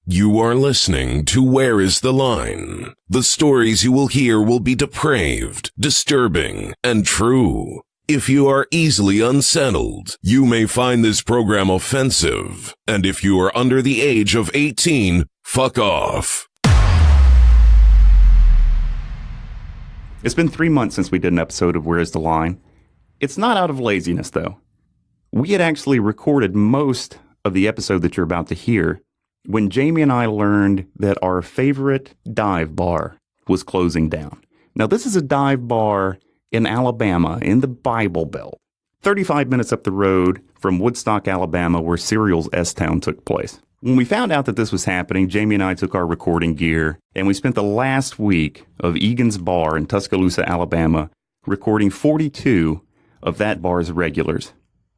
You are listening to Where is the Line? The stories you will hear will be depraved, disturbing, and true. If you are easily unsettled, you may find this program offensive. And if you are under the age of 18, fuck off. It's been 3 months since we did an episode of Where is the Line? It's not out of laziness, though. We had actually recorded most of the episode that you're about to hear when Jamie and I learned that our favorite dive bar was closing down. Now, this is a dive bar in Alabama, in the Bible Belt, 35 minutes up the road from Woodstock, Alabama, where Serial's S-Town took place. When we found out that this was happening, Jamie and I took our recording gear, and we spent the last week of Egan's Bar in Tuscaloosa, Alabama, recording 42 of that bar's regulars.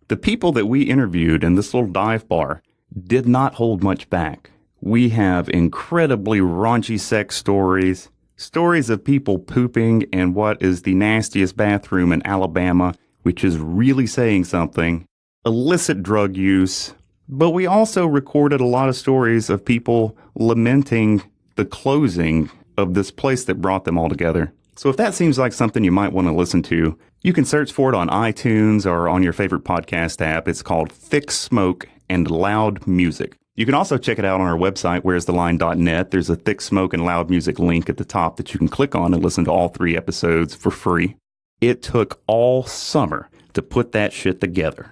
The people that we interviewed in this little dive bar did not hold much back. We have incredibly raunchy sex stories, stories of people pooping in what is the nastiest bathroom in Alabama, which is really saying something, illicit drug use, but we also recorded a lot of stories of people lamenting the closing of this place that brought them all together. So if that seems like something you might want to listen to, you can search for it on iTunes or on your favorite podcast app. It's called Thick Smoke and Loud Music. You can also check it out on our website, where'stheline.net. There's a Thick Smoke and Loud Music link at the top that you can click on and listen to all 3 episodes for free. It took all summer to put that shit together.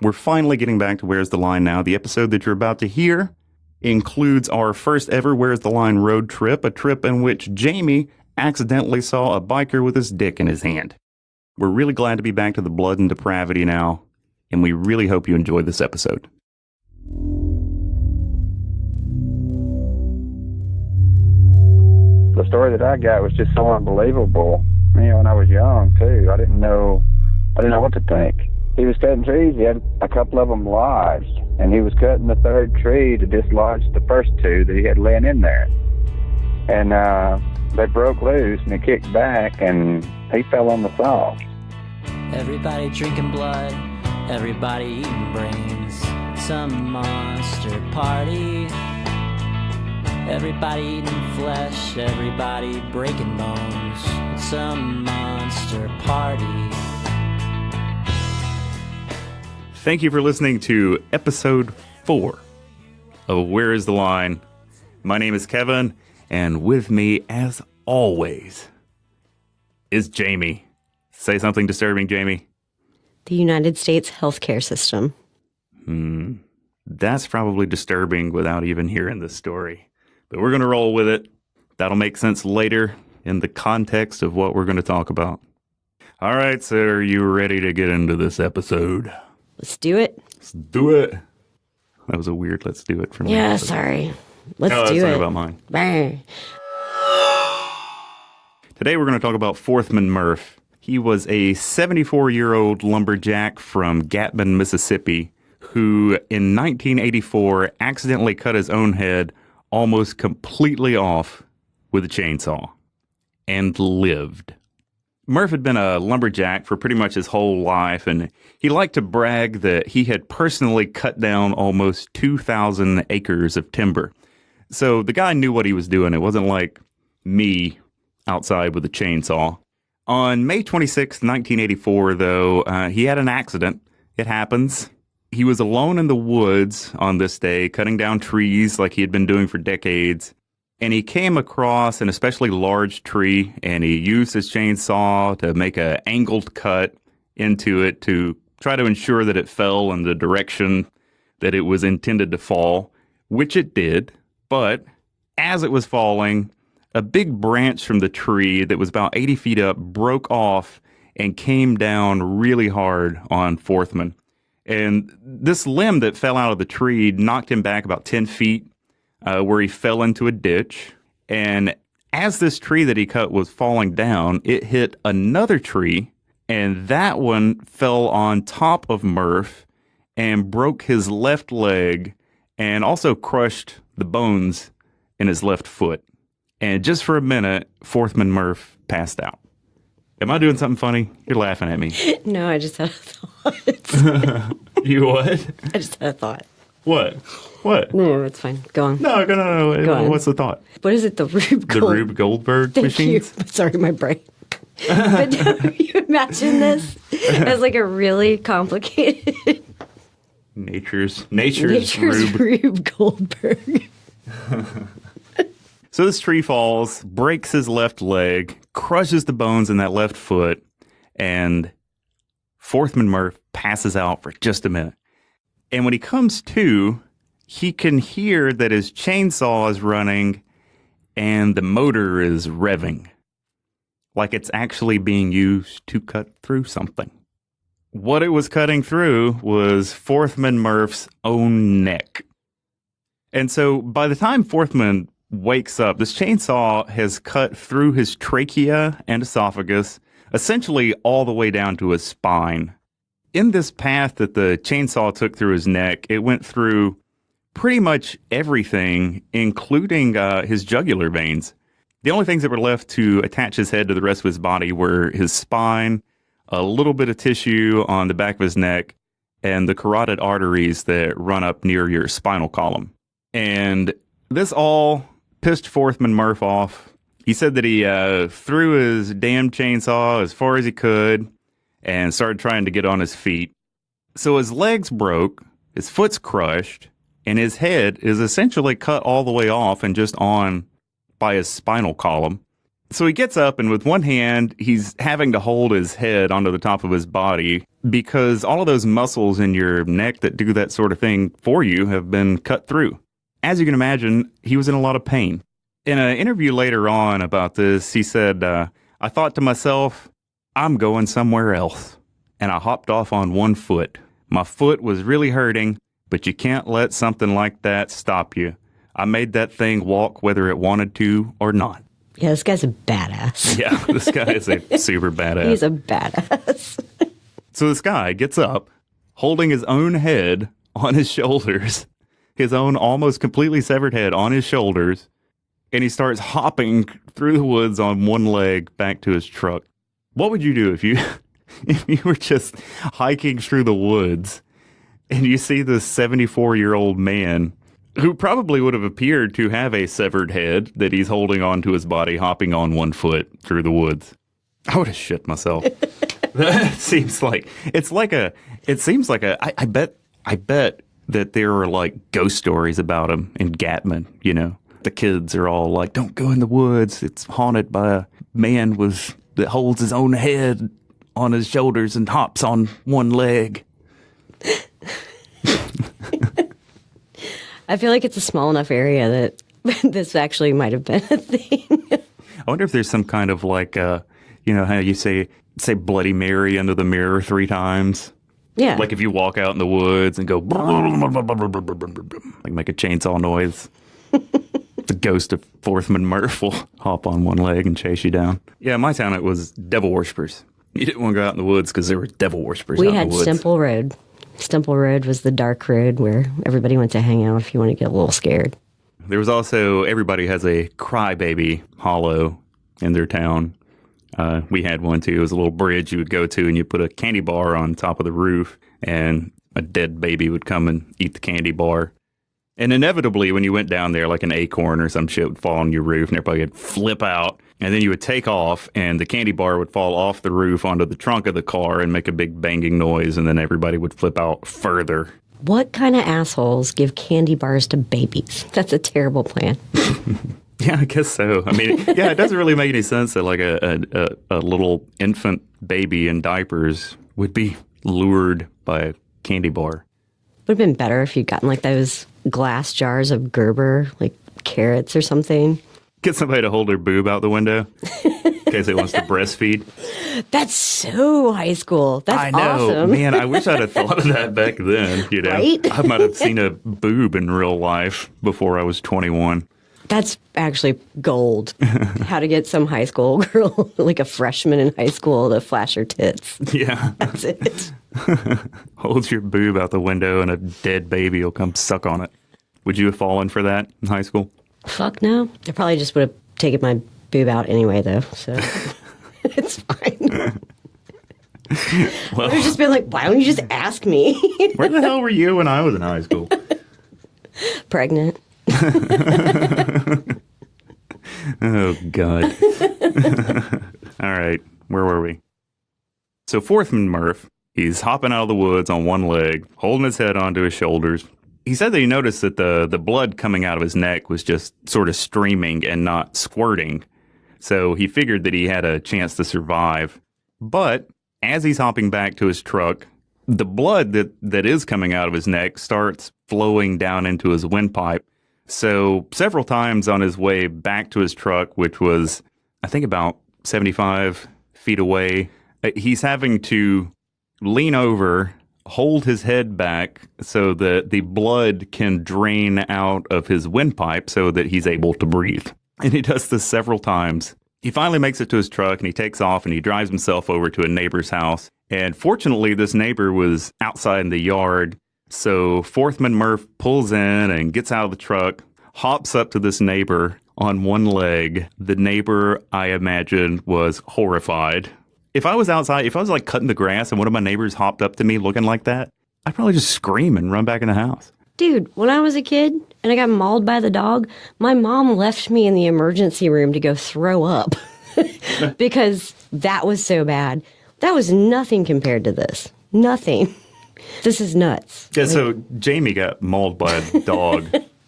We're finally getting back to Where's the Line now. The episode that you're about to hear includes our first ever Where's the Line road trip, a trip in which Jamie accidentally saw a biker with his dick in his hand. We're really glad to be back to the blood and depravity now, and we really hope you enjoy this episode. The story that I got was just so unbelievable. When I was young too, I didn't know what to think. He was cutting trees. He had a couple of them lodged, and he was cutting the 3rd tree to dislodge the first 2 that he had laying in there. And they broke loose, and he kicked back, and he fell on the saw. Everybody drinking blood, everybody eating brains. Some monster party. Everybody eating flesh, everybody breaking bones. It's some monster party. Thank you for listening to episode 4 of Where is the Line? My name is Kevin, and with me, as always, is Jamie. Say something disturbing, Jamie. The United States healthcare system. That's probably disturbing without even hearing the story. But we're going to roll with it. That'll make sense later in the context of what we're going to talk about. All right, so are you ready to get into this episode? Let's do it. Let's do it. That was a weird let's do it for me. Yeah, sorry. Let's do it. Let's talk about mine. Bang. Today we're going to talk about Forthman Murff. He was a 74-year-old lumberjack from Gatman, Mississippi, who in 1984 accidentally cut his own head almost completely off with a chainsaw and lived. Murff had been a lumberjack for pretty much his whole life, and he liked to brag that he had personally cut down almost 2,000 acres of timber. So the guy knew what he was doing. It wasn't like me outside with a chainsaw. On May 26, 1984, though, he had an accident. It happens. He was alone in the woods on this day, cutting down trees like he had been doing for decades. And he came across an especially large tree, and he used his chainsaw to make an angled cut into it to try to ensure that it fell in the direction that it was intended to fall, which it did. But as it was falling, a big branch from the tree that was about 80 feet up broke off and came down really hard on Forthman. And this limb that fell out of the tree knocked him back about 10 feet, where he fell into a ditch. And as this tree that he cut was falling down, it hit another tree, and that one fell on top of Murff and broke his left leg and also crushed the bones in his left foot. And just for a minute, Forthman Murff passed out. Am I doing something funny? You're laughing at me. No, I just had a thought. You what? I just had a thought. What? What? No, it's fine. Go on. No. Go on. What's the thought? What is it? The Rube The Rube Goldberg Thank machines? you. Sorry, my brain. But you imagine this as like a really complicated Nature's Rube Goldberg. So this tree falls, breaks his left leg, crushes the bones in that left foot, and Forthman Murff passes out for just a minute. And when he comes to, he can hear that his chainsaw is running and the motor is revving, like it's actually being used to cut through something. What it was cutting through was Forthman Murph's own neck. And so by the time Forthman wakes up, this chainsaw has cut through his trachea and esophagus, essentially all the way down to his spine. In this path that the chainsaw took through his neck, it went through pretty much everything, including his jugular veins. The only things that were left to attach his head to the rest of his body were his spine, a little bit of tissue on the back of his neck, and the carotid arteries that run up near your spinal column. And this all pissed Forthman Murff off. He said that he threw his damn chainsaw as far as he could and started trying to get on his feet. So his legs broke, his foot's crushed, and his head is essentially cut all the way off and just on by his spinal column. So he gets up, and with one hand, he's having to hold his head onto the top of his body because all of those muscles in your neck that do that sort of thing for you have been cut through. As you can imagine, he was in a lot of pain. In an interview later on about this, he said, I thought to myself, I'm going somewhere else. And I hopped off on one foot. My foot was really hurting, but you can't let something like that stop you. I made that thing walk whether it wanted to or not. Yeah, this guy's a badass. Yeah, this guy is a super badass. He's a badass. So this guy gets up, holding his own head on his shoulders, his own almost completely severed head on his shoulders, and he starts hopping through the woods on one leg back to his truck. What would you do if you were just hiking through the woods and you see this 74-year-old man who probably would have appeared to have a severed head that he's holding onto his body, hopping on one foot through the woods? I would have shit myself. That seems like I bet that there are like ghost stories about him in Gatman, you know. The kids are all like, don't go in the woods. It's haunted by a man that holds his own head on his shoulders and hops on one leg. I feel like it's a small enough area that this actually might have been a thing. I wonder if there's some kind of like, you know, how you say Bloody Mary under the mirror 3 times. Yeah. Like if you walk out in the woods and go, like make a chainsaw noise. The ghost of Forthman Murff will hop on one leg and chase you down. Yeah, in my town it was devil worshippers. You didn't want to go out in the woods because there were devil worshippers out in the woods. We had Stemple Road. Stemple Road was the dark road where everybody went to hang out if you want to get a little scared. There was also, everybody has a crybaby hollow in their town. We had one too. It was a little bridge you would go to and you put a candy bar on top of the roof and a dead baby would come and eat the candy bar. And inevitably, when you went down there, like an acorn or some shit would fall on your roof and everybody would flip out. And then you would take off and the candy bar would fall off the roof onto the trunk of the car and make a big banging noise. And then everybody would flip out further. What kind of assholes give candy bars to babies? That's a terrible plan. Yeah, I guess so. I mean, yeah, it doesn't really make any sense that like a little infant baby in diapers would be lured by a candy bar. Would have been better if you'd gotten like those glass jars of Gerber, like carrots or something. Get somebody to hold their boob out the window in case it wants to breastfeed. That's so high school. That's I know. Awesome. Man, I wish I'd have thought of that back then. You know, right? I might have seen a boob in real life before I was 21. That's actually gold. How to get some high school girl, like a freshman in high school, to flash her tits. Yeah. That's it. Hold your boob out the window and a dead baby will come suck on it. Would you have fallen for that in high school? Fuck no. I probably just would have taken my boob out anyway, though, so it's fine. Well, I would have just been like, why don't you just ask me? Where the hell were you when I was in high school? Pregnant. Oh, God. All right. Where were we? So Forthman Murff, he's hopping out of the woods on one leg, holding his head onto his shoulders. He said that he noticed that the blood coming out of his neck was just sort of streaming and not squirting. So he figured that he had a chance to survive. But as he's hopping back to his truck, the blood that is coming out of his neck starts flowing down into his windpipe. So several times on his way back to his truck, which was, I think, about 75 feet away, he's having to lean over, hold his head back so that the blood can drain out of his windpipe so that he's able to breathe. And he does this several times. He finally makes it to his truck and he takes off and he drives himself over to a neighbor's house. And fortunately, this neighbor was outside in the yard. So Forthman Murff pulls in and gets out of the truck, hops up to this neighbor on one leg. The neighbor, I imagine, was horrified. If I was outside, if I was like cutting the grass and one of my neighbors hopped up to me looking like that, I'd probably just scream and run back in the house. Dude, when I was a kid and I got mauled by the dog, my mom left me in the emergency room to go throw up because that was so bad. That was nothing compared to this. Nothing. This is nuts. Yeah, so Jamie got mauled by a dog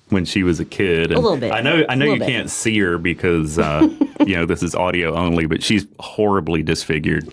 when she was a kid. And a little bit. I know you can't see her because this is audio only, but she's horribly disfigured.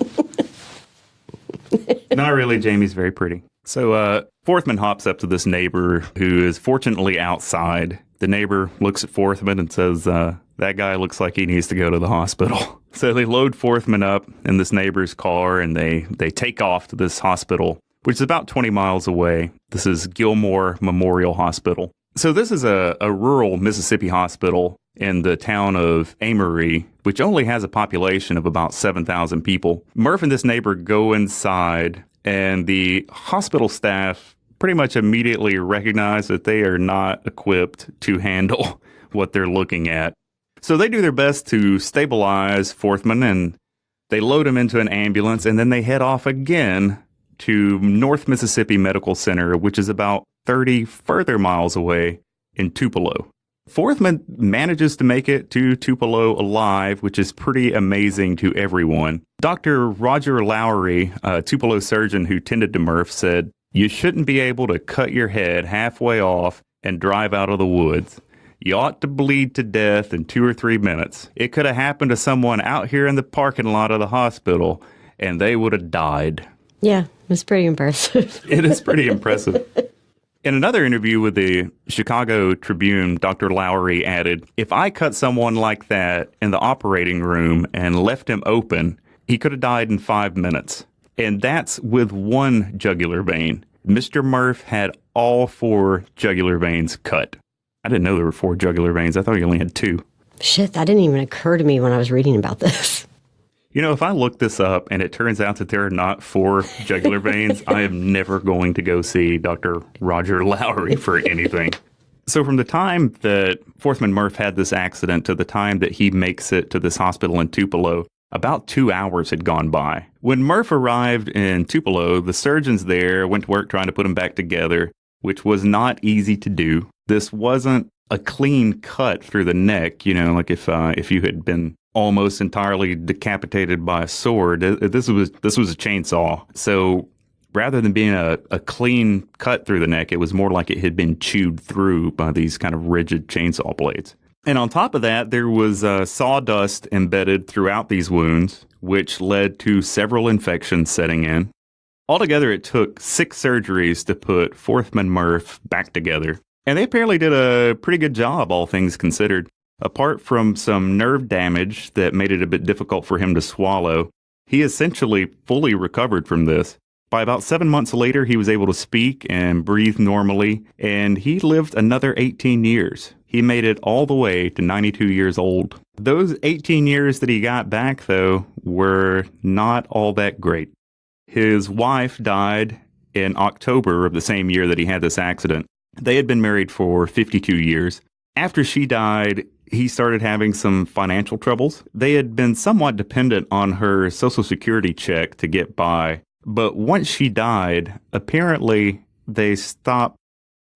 Not really. Jamie's very pretty. So Forthman hops up to this neighbor who is fortunately outside. The neighbor looks at Forthman and says, that guy looks like he needs to go to the hospital. So they load Forthman up in this neighbor's car and they take off to this hospital, which is about 20 miles away. This is Gilmore Memorial Hospital. So this is a rural Mississippi hospital in the town of Amory, which only has a population of about 7,000 people. Murph and this neighbor go inside, and the hospital staff pretty much immediately recognize that they are not equipped to handle what they're looking at. So they do their best to stabilize Forthman, and they load him into an ambulance, and then they head off again to North Mississippi Medical Center, which is about 30 further miles away in Tupelo. Forthman manages to make it to Tupelo alive, which is pretty amazing to everyone. Dr. Roger Lowry, a Tupelo surgeon who tended to Murph, said, "You shouldn't be able to cut your head halfway off and drive out of the woods. You ought to bleed to death in 2 or 3 minutes. It could have happened to someone out here in the parking lot of the hospital, and they would have died." Yeah, it's pretty impressive. It is pretty impressive. In another interview with the Chicago Tribune, Dr. Lowry added, "If I cut someone like that in the operating room and left him open, he could have died in 5 minutes. And that's with one jugular vein. Mr. Murph had all 4 jugular veins cut." I didn't know there were 4 jugular veins. I thought he only had 2. Shit, that didn't even occur to me when I was reading about this. You know, if I look this up and it turns out that there are not 4 jugular veins, I am never going to go see Dr. Roger Lowry for anything. So from the time that Forthman Murff had this accident to the time that he makes it to this hospital in Tupelo, about 2 hours had gone by. When Murph arrived in Tupelo, the surgeons there went to work trying to put him back together, which was not easy to do. This wasn't a clean cut through the neck, you know, like if you had been almost entirely decapitated by a sword. This was a chainsaw. So rather than being a clean cut through the neck, it was more like it had been chewed through by these kind of rigid chainsaw blades. And on top of that, there was sawdust embedded throughout these wounds, which led to several infections setting in. Altogether, it took 6 surgeries to put Forthman Murff back together. And they apparently did a pretty good job, all things considered. Apart from some nerve damage that made it a bit difficult for him to swallow, he essentially fully recovered from this. By about 7 months later, he was able to speak and breathe normally, and he lived another 18 years. He made it all the way to 92 years old. Those 18 years that he got back, though, were not all that great. His wife died in October of the same year that he had this accident. They had been married for 52 years. After she died, he started having some financial troubles. They had been somewhat dependent on her Social Security check to get by. But once she died, apparently they stopped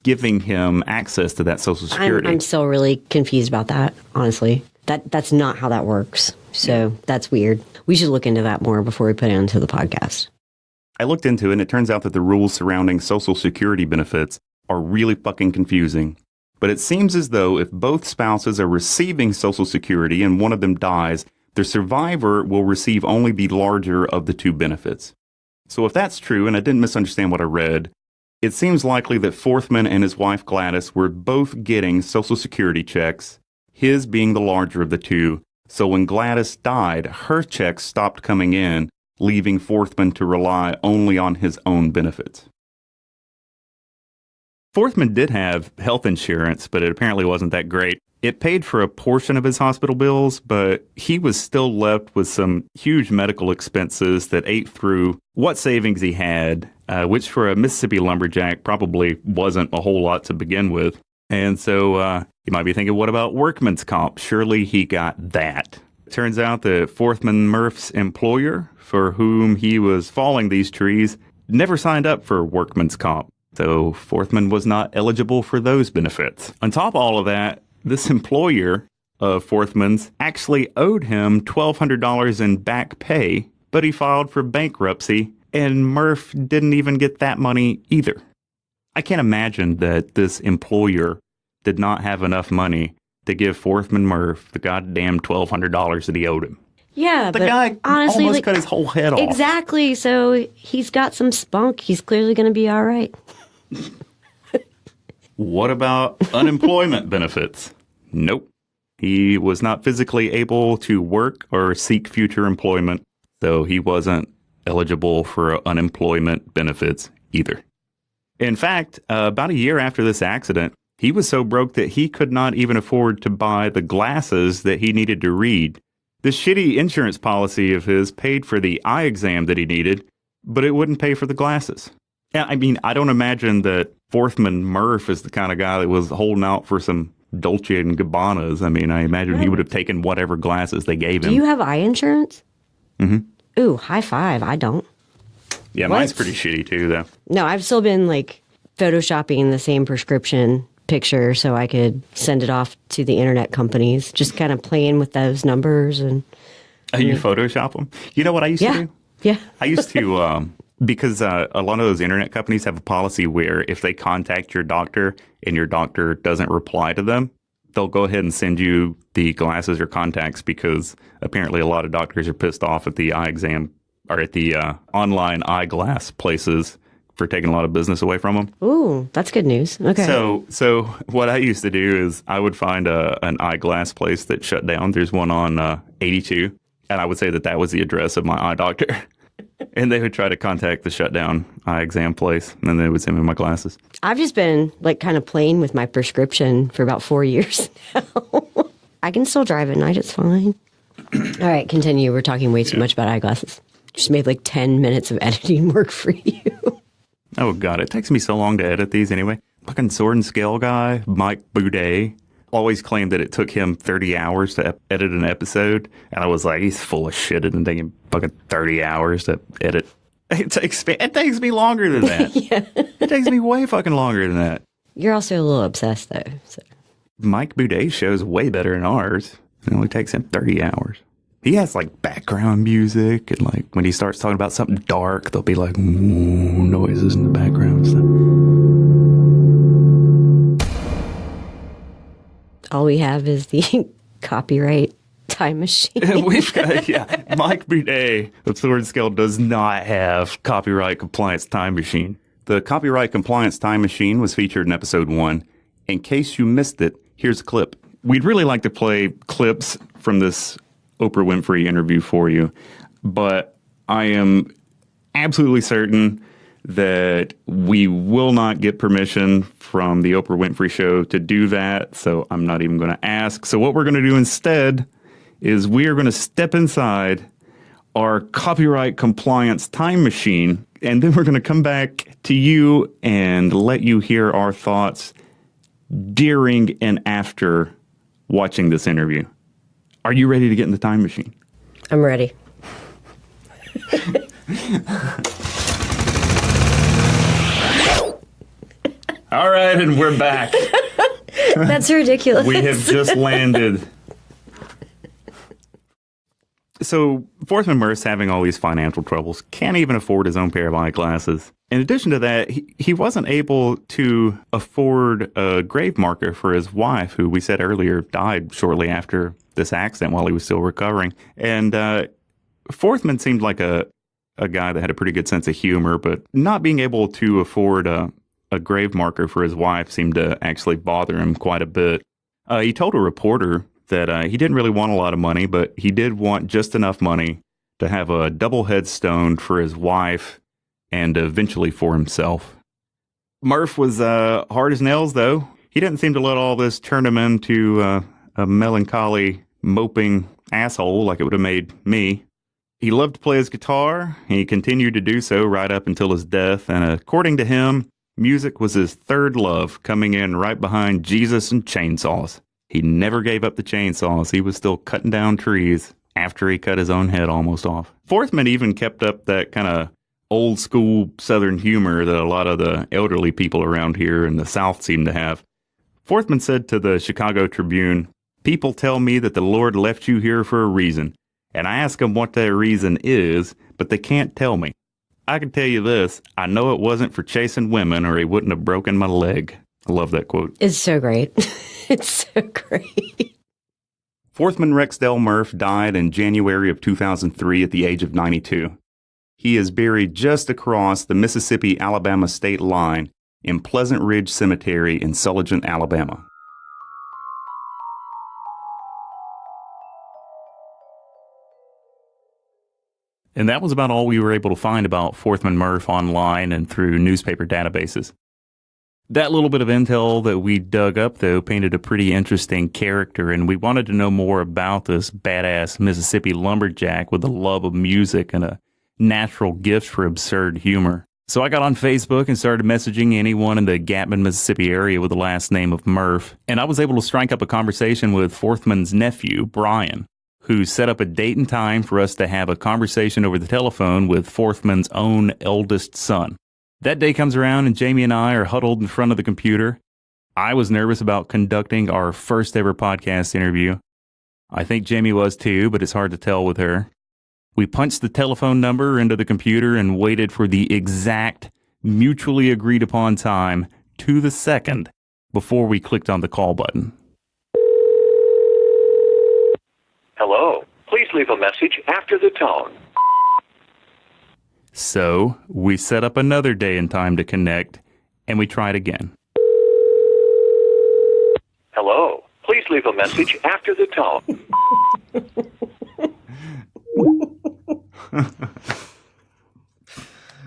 giving him access to that Social Security. I'm still really confused about that, honestly. That's not how that works. So that's weird. We should look into that more before we put it onto the podcast. I looked into it, and it turns out that the rules surrounding Social Security benefits are really fucking confusing. But it seems as though if both spouses are receiving Social Security and one of them dies, the survivor will receive only the larger of the two benefits. So if that's true, and I didn't misunderstand what I read, it seems likely that Forthman and his wife Gladys were both getting Social Security checks, his being the larger of the two. So when Gladys died, her checks stopped coming in, leaving Forthman to rely only on his own benefits. Forthman did have health insurance, but it apparently wasn't that great. It paid for a portion of his hospital bills, but he was still left with some huge medical expenses that ate through what savings he had, which for a Mississippi lumberjack probably wasn't a whole lot to begin with. And so you might be thinking, what about workman's comp? Surely he got that. It turns out that Forthman Murff's employer, for whom he was falling these trees, never signed up for workman's comp. So Forthman was not eligible for those benefits. On top of all of that, this employer of Forthman's actually owed him $1,200 in back pay, but he filed for bankruptcy, and Murff didn't even get that money either. I can't imagine that this employer did not have enough money to give Forthman Murff the goddamn $1,200 that he owed him. Yeah, The but guy honestly, almost cut his whole head off. Exactly. So he's got some spunk. He's clearly going to be all right. What about unemployment benefits? Nope. He was not physically able to work or seek future employment, so he wasn't eligible for unemployment benefits either. In fact, about a year after this accident, he was so broke that he could not even afford to buy the glasses that he needed to read. This shitty insurance policy of his paid for the eye exam that he needed, but it wouldn't pay for the glasses. I mean, I don't imagine that Forthman Murff is the kind of guy that was holding out for some Dolce & Gabbanas. I mean, I imagine he would have taken whatever glasses they gave him. Do you have eye insurance? Mm-hmm. Ooh, high five. I don't. Yeah, mine's pretty shitty too, though. No, I've still been like photoshopping the same prescription picture so I could send it off to the internet companies, just kind of playing with those numbers. And You Photoshop them? You know what I used to do? Yeah. I used to, because a lot of those internet companies have a policy where if they contact your doctor and your doctor doesn't reply to them, they'll go ahead and send you the glasses or contacts, because apparently a lot of doctors are pissed off at the eye exam or at the online eyeglass places for taking a lot of business away from them. Ooh, that's good news. Okay. So what I used to do is I would find an eyeglass place that shut down. There's one on 82, and I would say that was the address of my eye doctor. And they would try to contact the shutdown eye exam place, and then they would send me my glasses. I've just been like kind of playing with my prescription for about 4 years now. I can still drive at night. It's fine. All right, continue. We're talking way too much about eyeglasses. Just made like 10 minutes of editing work for you. Oh, God. It takes me so long to edit these anyway. Fucking Sword and Scale guy, Mike Boudet, always claimed that it took him 30 hours to edit an episode. And I was like, he's full of shit. It didn't take him fucking 30 hours to edit. It takes me longer than that. Yeah. It takes me way fucking longer than that. You're also a little obsessed, though. So. Mike Boudet's show's way better than ours. It only takes him 30 hours. He has like background music, and like when he starts talking about something dark, there'll be like noises in the background and stuff. All we have is the copyright time machine. We've got, Mike Boudet of Sword and Scale does not have copyright compliance time machine. The copyright compliance time machine was featured in episode 1. In case you missed it, here's a clip. We'd really like to play clips from this Oprah Winfrey interview for you, but I am absolutely certain that we will not get permission from the Oprah Winfrey Show to do that, so I'm not even going to ask. So what we're going to do instead is we are going to step inside our copyright compliance time machine, and then we're going to come back to you and let you hear our thoughts during and after watching this interview. Are you ready to get in the time machine? I'm ready. All right, and we're back. That's ridiculous. We have just landed. So, Forthman Murff's having all these financial troubles, can't even afford his own pair of eyeglasses. In addition to that, he wasn't able to afford a grave marker for his wife, who we said earlier died shortly after this accident while he was still recovering. And Forthman seemed like a guy that had a pretty good sense of humor, but not being able to afford a grave marker for his wife seemed to actually bother him quite a bit. He told a reporter that he didn't really want a lot of money, but he did want just enough money to have a double headstone for his wife and eventually for himself. Murff was hard as nails, though. He didn't seem to let all this turn him into a melancholy, moping asshole like it would have made me. He loved to play his guitar. He continued to do so right up until his death, and according to him, music was his third love, coming in right behind Jesus and chainsaws. He never gave up the chainsaws. He was still cutting down trees after he cut his own head almost off. Forthman even kept up that kind of old school Southern humor that a lot of the elderly people around here in the South seem to have. Forthman said to the Chicago Tribune, "People tell me that the Lord left you here for a reason, and I ask them what that reason is, but they can't tell me. I can tell you this, I know it wasn't for chasing women or he wouldn't have broken my leg." I love that quote. It's so great. It's so great. Forthman Rexdale Murff died in January of 2003 at the age of 92. He is buried just across the Mississippi-Alabama state line in Pleasant Ridge Cemetery in Sulligent, Alabama. And that was about all we were able to find about Forthman Murff online and through newspaper databases. That little bit of intel that we dug up, though, painted a pretty interesting character, and we wanted to know more about this badass Mississippi lumberjack with a love of music and a natural gift for absurd humor. So I got on Facebook and started messaging anyone in the Gapman, Mississippi area with the last name of Murff, and I was able to strike up a conversation with Forthman's nephew, Brian, who set up a date and time for us to have a conversation over the telephone with Forthman's own eldest son. That day comes around and Jamie and I are huddled in front of the computer. I was nervous about conducting our first ever podcast interview. I think Jamie was too, but it's hard to tell with her. We punched the telephone number into the computer and waited for the exact, mutually agreed upon time to the second before we clicked on the call button. Hello. Please leave a message after the tone. So we set up another day and time to connect, and we tried again. Hello. Please leave a message after the tone.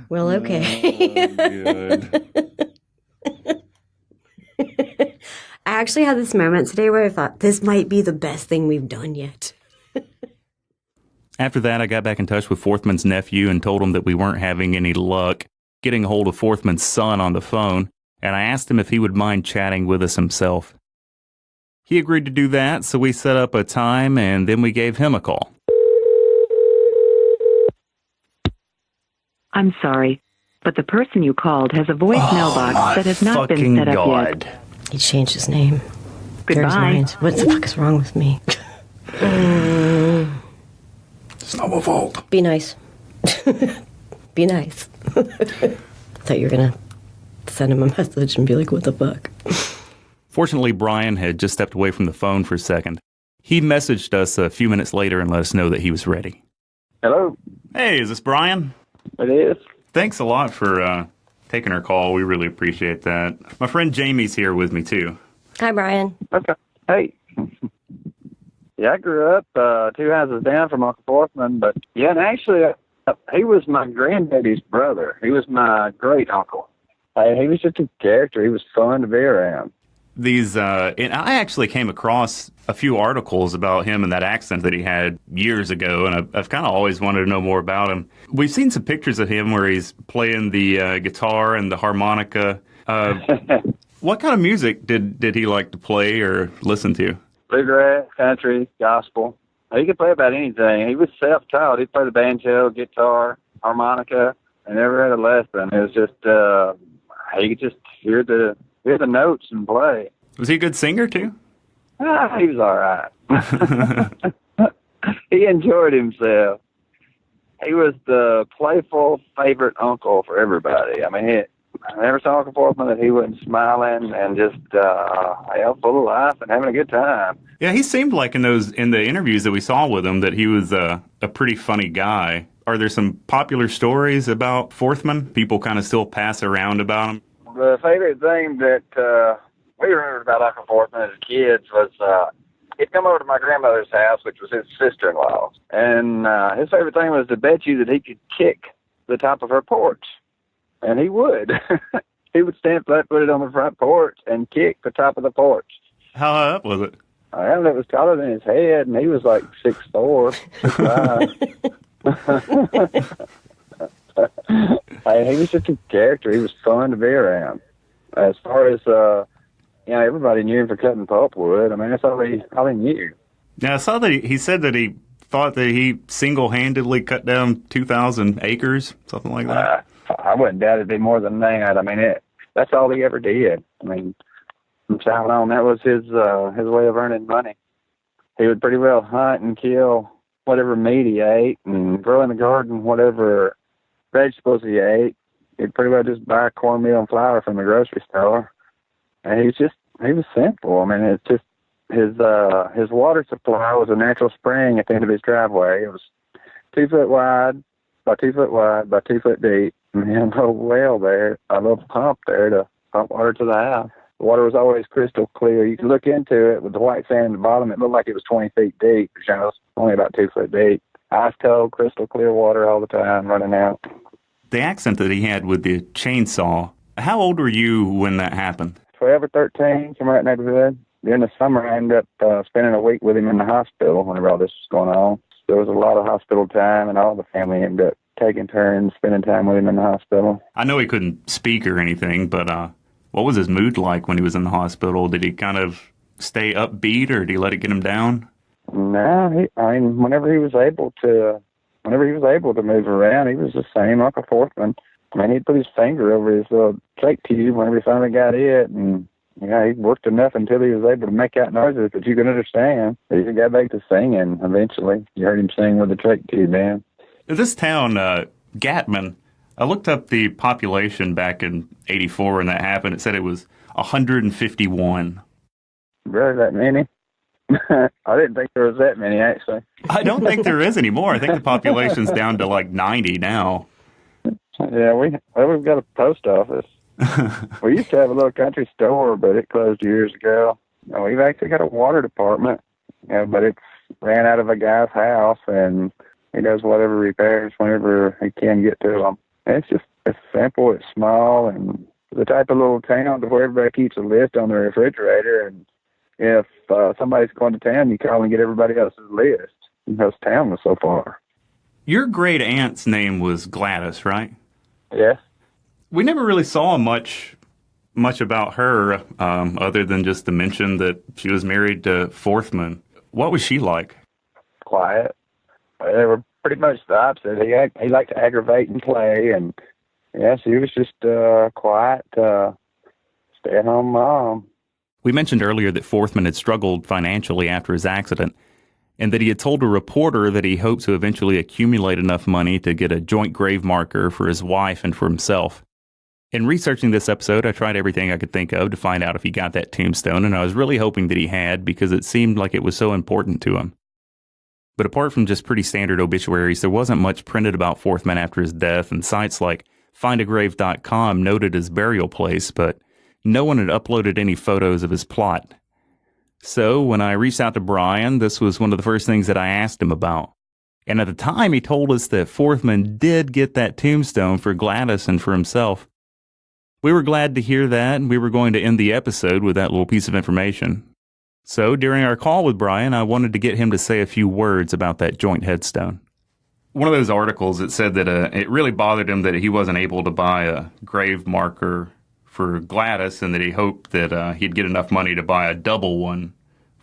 Well, okay. Good. I actually had this moment today where I thought, this might be the best thing we've done yet. After that, I got back in touch with Forthman's nephew and told him that we weren't having any luck getting a hold of Forthman's son on the phone, and I asked him if he would mind chatting with us himself. He agreed to do that, so we set up a time, and then we gave him a call. I'm sorry, but the person you called has a voicemail box that has not been set up yet. He changed his name. Goodbye. What the fuck is wrong with me? It's not my fault. Be nice. Be nice. I thought you were going to send him a message and be like, what the fuck? Fortunately, Brian had just stepped away from the phone for a second. He messaged us a few minutes later and let us know that he was ready. Hello, Hey, is this Brian? it is. Thanks a lot for taking our call. We really appreciate that. My friend Jamie's here with me, too. Hi, Brian. Okay. Hey. Yeah, I grew up 2 houses down from Uncle Forthman, but yeah, and actually, he was my granddaddy's brother. He was my great uncle. He was just a character. He was fun to be around. And I actually came across a few articles about him and that accent that he had years ago, and I've kind of always wanted to know more about him. We've seen some pictures of him where he's playing the guitar and the harmonica. What kind of music did he like to play or listen to? Bluegrass, country, gospel. He could play about anything. He was self-taught. He played the banjo, guitar, harmonica, and never had a lesson. It was just, he could just hear the hear the notes and play. Was he a good singer, too? He was all right. He enjoyed himself. He was the playful favorite uncle for everybody. I mean, I never saw Uncle Forthman that he wasn't smiling and just full of life and having a good time. Yeah, he seemed like in the interviews that we saw with him that he was a pretty funny guy. Are there some popular stories about Forthman? People kind of still pass around about him? The favorite thing that we remembered about Uncle Forthman as kids was he'd come over to my grandmother's house, which was his sister-in-law. And his favorite thing was to bet you that he could kick the top of her porch. And he would. He would stand flat-footed on the front porch and kick the top of the porch. How high up was it? I don't know, it was taller than his head, and he was like 6'4", 6'5". He was just a character. He was fun to be around. As far as, everybody knew him for cutting pulpwood. I mean, that's all he knew. Yeah, I saw that he said that he thought that he single-handedly cut down 2,000 acres, something like that. I wouldn't doubt it'd be more than that. I mean, that's all he ever did. I mean, from child on, that was his way of earning money. He would pretty well hunt and kill whatever meat he ate and grow in the garden whatever vegetables he ate. He'd pretty well just buy cornmeal and flour from the grocery store. And he was simple. I mean, it's just his water supply was a natural spring at the end of his driveway. It was 2 foot wide by 2 foot wide by 2 foot deep. And he had a little well there, a little pump there to pump water to the house. The water was always crystal clear. You could look into it with the white sand at the bottom. It looked like it was 20 feet deep. It was only about 2 foot deep. Ice cold, crystal clear water all the time running out. The accent that he had with the chainsaw, how old were you when that happened? 12 or 13, somewhere in that neighborhood. During the summer, I ended up spending a week with him in the hospital whenever all this was going on. There was a lot of hospital time, and all the family ended up taking turns spending time with him in the hospital. I know he couldn't speak or anything, but what was his mood like when he was in the hospital? Did he kind of stay upbeat, or did he let it get him down? No, whenever he was able to move around, he was the same Uncle Forthman. I mean, he'd put his finger over his little trach tube whenever he finally got it, and he worked enough until he was able to make out noises that you could understand. He got back to singing eventually. You heard him sing with the trach tube down. This town, Gatman, I looked up the population back in '84 when that happened. It said it was 151. Really, that many? I didn't think there was that many, actually. I don't think there is anymore. I think the population's down to like 90 now. Yeah, we've got a post office. We used to have a little country store, but it closed years ago. We've actually got a water department, but it's ran out of a guy's house, and he does whatever repairs whenever he can get to them. And it's simple, it's small, and the type of little town to where everybody keeps a list on their refrigerator, and if somebody's going to town, you call and get everybody else's list because town was so far. Your great aunt's name was Gladys, right? Yes. We never really saw much about her other than just to mention that she was married to Forthman. What was she like? Quiet. They were pretty much the opposite. He liked to aggravate and play, and she was just quiet, stay-at-home mom. We mentioned earlier that Forthman had struggled financially after his accident, and that he had told a reporter that he hoped to eventually accumulate enough money to get a joint grave marker for his wife and for himself. In researching this episode, I tried everything I could think of to find out if he got that tombstone, and I was really hoping that he had because it seemed like it was so important to him. But apart from just pretty standard obituaries, there wasn't much printed about Forthman after his death, and sites like findagrave.com noted his burial place, but no one had uploaded any photos of his plot. So when I reached out to Brian, this was one of the first things that I asked him about. And at the time, he told us that Forthman did get that tombstone for Gladys and for himself. We were glad to hear that, and we were going to end the episode with that little piece of information. So during our call with Brian, I wanted to get him to say a few words about that joint headstone. One of those articles that said that it really bothered him that he wasn't able to buy a grave marker for Gladys, and that he hoped that he'd get enough money to buy a double one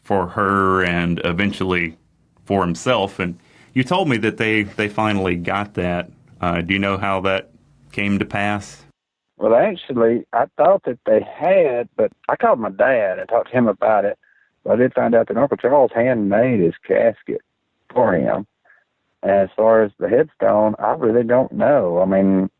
for her and eventually for himself. And you told me that they finally got that. Do you know how that came to pass? Well, actually, I thought that they had, but I called my dad and talked to him about it. But I did find out that Uncle Charles handmade his casket for him. And as far as the headstone, I really don't know. I mean,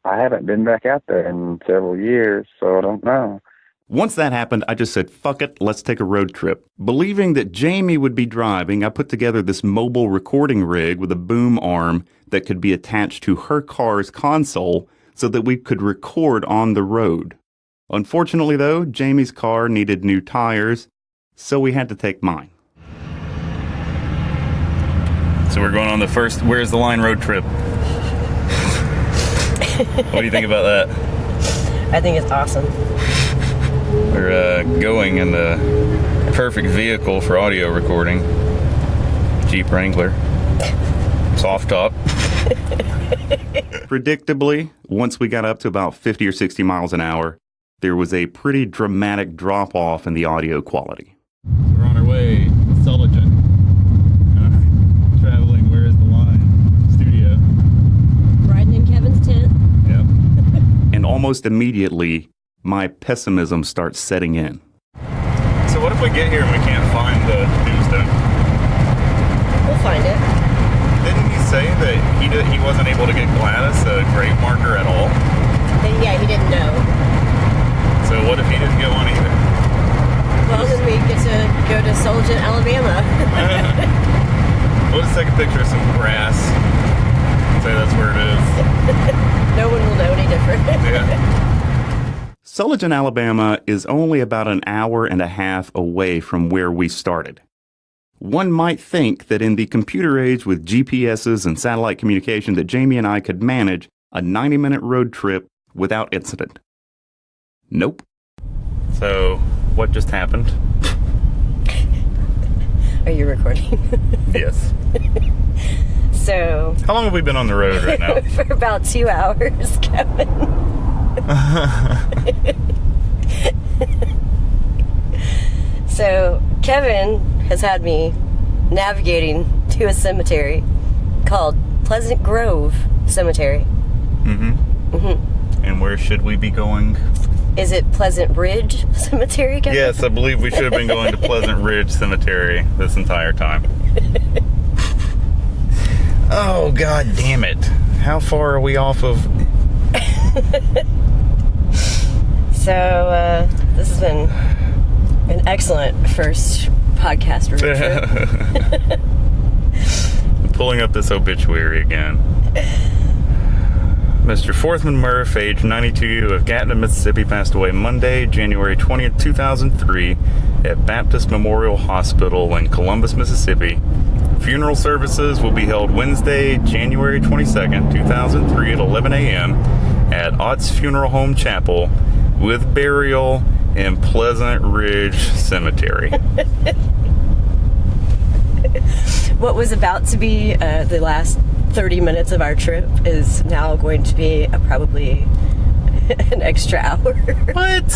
I haven't been back out there in several years, so I don't know. Once that happened, I just said, fuck it, let's take a road trip. Believing that Jamie would be driving, I put together this mobile recording rig with a boom arm that could be attached to her car's console so that we could record on the road. Unfortunately, though, Jamie's car needed new tires, so we had to take mine. So we're going on the first Where's the Line road trip. What do you think about that? I think it's awesome. We're going in the perfect vehicle for audio recording. Jeep Wrangler. Soft top. Predictably, once we got up to about 50 or 60 miles an hour, there was a pretty dramatic drop-off in the audio quality. We're on our way to Sullivan. Traveling Where's the Line studio. Riding in Kevin's tent. Yep. And almost immediately, my pessimism starts setting in. So what if we get here and we can't find the tombstone? We'll find it. Didn't he say that he wasn't able to get Gladys a grave marker at all? Yeah, he didn't know. So what if he didn't get one either? Well, then we get to go to Sullivan, Alabama. We'll just take a picture of some grass. Say that's where it is. No one will know any different. Yeah. Sullivan, Alabama is only about an hour and a half away from where we started. One might think that in the computer age with GPSs and satellite communication that Jamie and I could manage a 90-minute road trip without incident. Nope. So, what just happened? Are you recording? Yes. So... How long have we been on the road right now? For about 2 hours, Kevin. So, Kevin has had me navigating to a cemetery called Pleasant Grove Cemetery. Mm-hmm. Mm-hmm. And where should we be going? Is it Pleasant Ridge Cemetery, Kevin? Yes, I believe we should have been going to Pleasant Ridge Cemetery this entire time. Oh, god damn it. How far are we off of... So, this has been an excellent first podcast road trip. Pulling up this obituary again. Mr. Forthman Murff, age 92, of Gatton, Mississippi, passed away Monday, January 20th, 2003, at Baptist Memorial Hospital in Columbus, Mississippi. Funeral services will be held Wednesday, January 22nd, 2003 at 11 a.m. at Ott's Funeral Home Chapel, with burial in Pleasant Ridge Cemetery. What was about to be the last 30 minutes of our trip is now going to be probably an extra hour. What?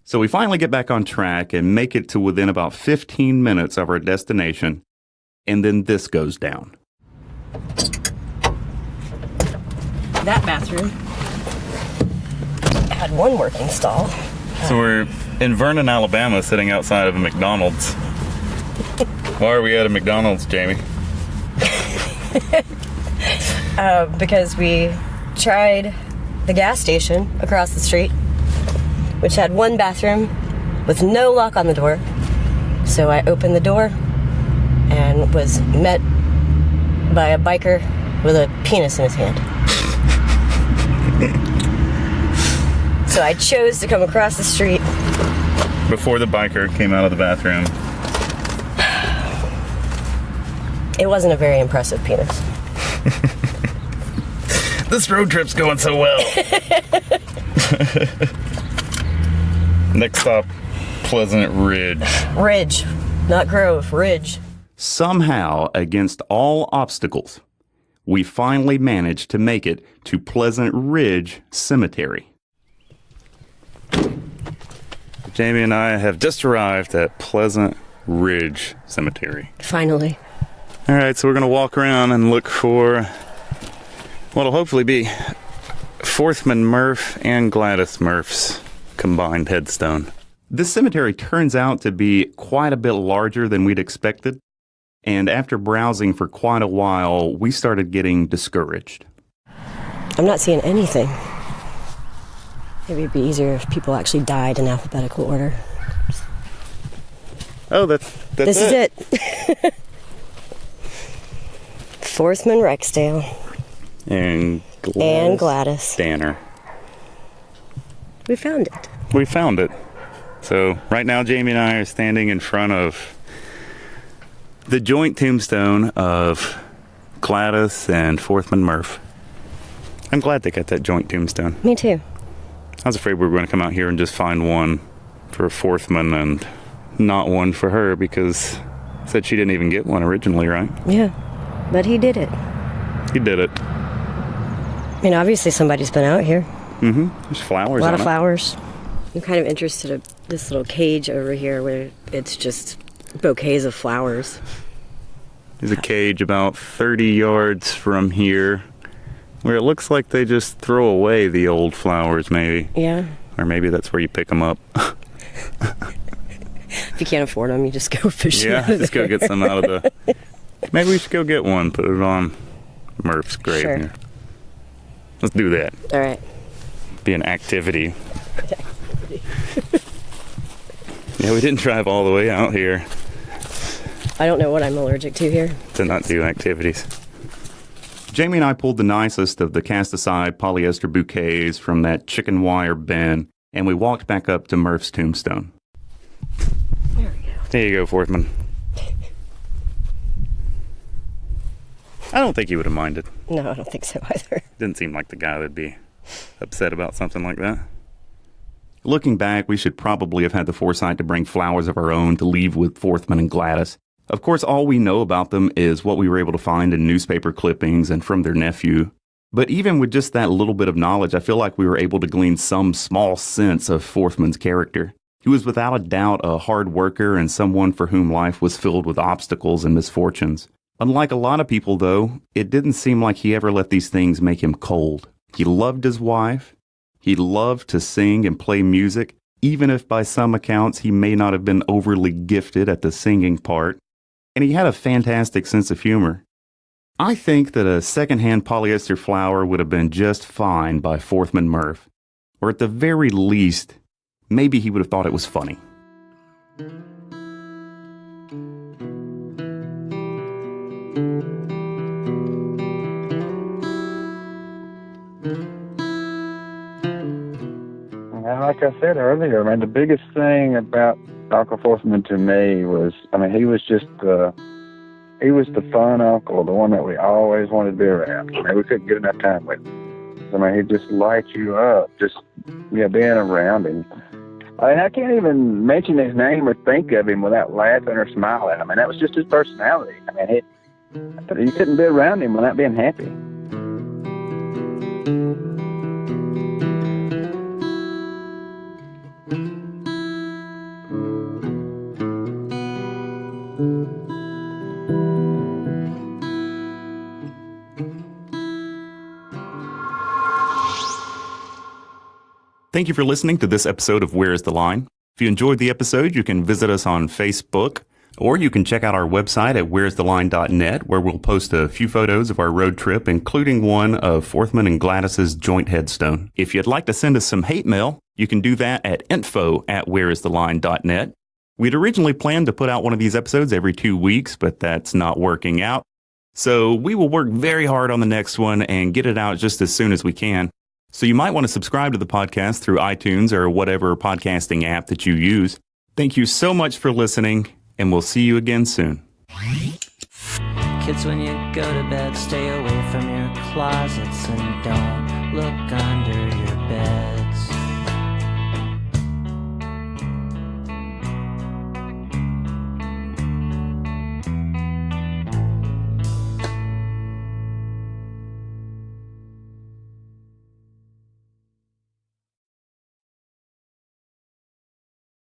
So we finally get back on track and make it to within about 15 minutes of our destination, and then this goes down. That bathroom had one working stall. So we're in Vernon, Alabama, sitting outside of a McDonald's. Why are we at a McDonald's, Jamie? Because we tried the gas station across the street, which had one bathroom with no lock on the door. So I opened the door and was met by a biker with a penis in his hand. So I chose to come across the street. Before the biker came out of the bathroom. It wasn't a very impressive penis. This road trip's going so well. Next stop, Pleasant Ridge. Ridge, not Grove, Ridge. Somehow, against all obstacles, we finally managed to make it to Pleasant Ridge Cemetery. Jamie and I have just arrived at Pleasant Ridge Cemetery. Finally. All right, so we're going to walk around and look for what'll hopefully be Forthman Murff and Gladys Murff's combined headstone. This cemetery turns out to be quite a bit larger than we'd expected, and after browsing for quite a while, we started getting discouraged. I'm not seeing anything. Maybe it'd be easier if people actually died in alphabetical order. Oh, that's this is it. Forthman Rexdale. And Gladys Danner. We found it. We found it. So right now, Jamie and I are standing in front of the joint tombstone of Gladys and Forthman Murff. I'm glad they got that joint tombstone. Me too. I was afraid we were going to come out here and just find one for Forthman and not one for her, because said she didn't even get one originally, right? Yeah, but he did it. He did it. I mean, obviously somebody's been out here. Mm-hmm. There's flowers. A lot of flowers. I'm kind of interested in this little cage over here where it's just bouquets of flowers. There's a cage about 30 yards from here where it looks like they just throw away the old flowers, maybe. Yeah. Or maybe that's where you pick them up. If you can't afford them, you just go fishing. Yeah, just go get some out of the... Maybe we should go get one, put it on Murph's grave Sure. here. Let's do that. All right. Be an activity. Yeah, we didn't drive all the way out here I don't know what I'm allergic to here. to not do activities. Jamie and I pulled the nicest of the cast-aside polyester bouquets from that chicken wire bin, and we walked back up to Murph's tombstone. There we go. There you go, Forthman. I don't think he would have minded. No, I don't think so either. Didn't seem like the guy that'd be upset about something like that. Looking back, we should probably have had the foresight to bring flowers of our own to leave with Forthman and Gladys. Of course, all we know about them is what we were able to find in newspaper clippings and from their nephew. But even with just that little bit of knowledge, I feel like we were able to glean some small sense of Forthman's character. He was without a doubt a hard worker and someone for whom life was filled with obstacles and misfortunes. Unlike a lot of people, though, it didn't seem like he ever let these things make him cold. He loved his wife. He loved to sing and play music, even if by some accounts he may not have been overly gifted at the singing part. And he had a fantastic sense of humor. I think that a secondhand polyester flower would have been just fine by Forthman Murff. Or at the very least, maybe he would have thought it was funny. Like I said earlier, man, the biggest thing about Uncle Forthman to me was, he was just he was the fun uncle, the one that we always wanted to be around. We couldn't get enough time with him. He'd just light you up, being around him. I can't even mention his name or think of him without laughing or smiling. That was just his personality. You couldn't be around him without being happy. Thank you for listening to this episode of Where is the Line? If you enjoyed the episode, you can visit us on Facebook, or you can check out our website at whereistheline.net, where we'll post a few photos of our road trip, including one of Forthman and Gladys's joint headstone. If you'd like to send us some hate mail, you can do that at info@whereistheline.net. We'd originally planned to put out one of these episodes every 2 weeks, but that's not working out. So we will work very hard on the next one and get it out just as soon as we can. So you might want to subscribe to the podcast through iTunes or whatever podcasting app that you use. Thank you so much for listening, and we'll see you again soon. Kids, when you go to bed, stay away from your closets and don't look under your beds.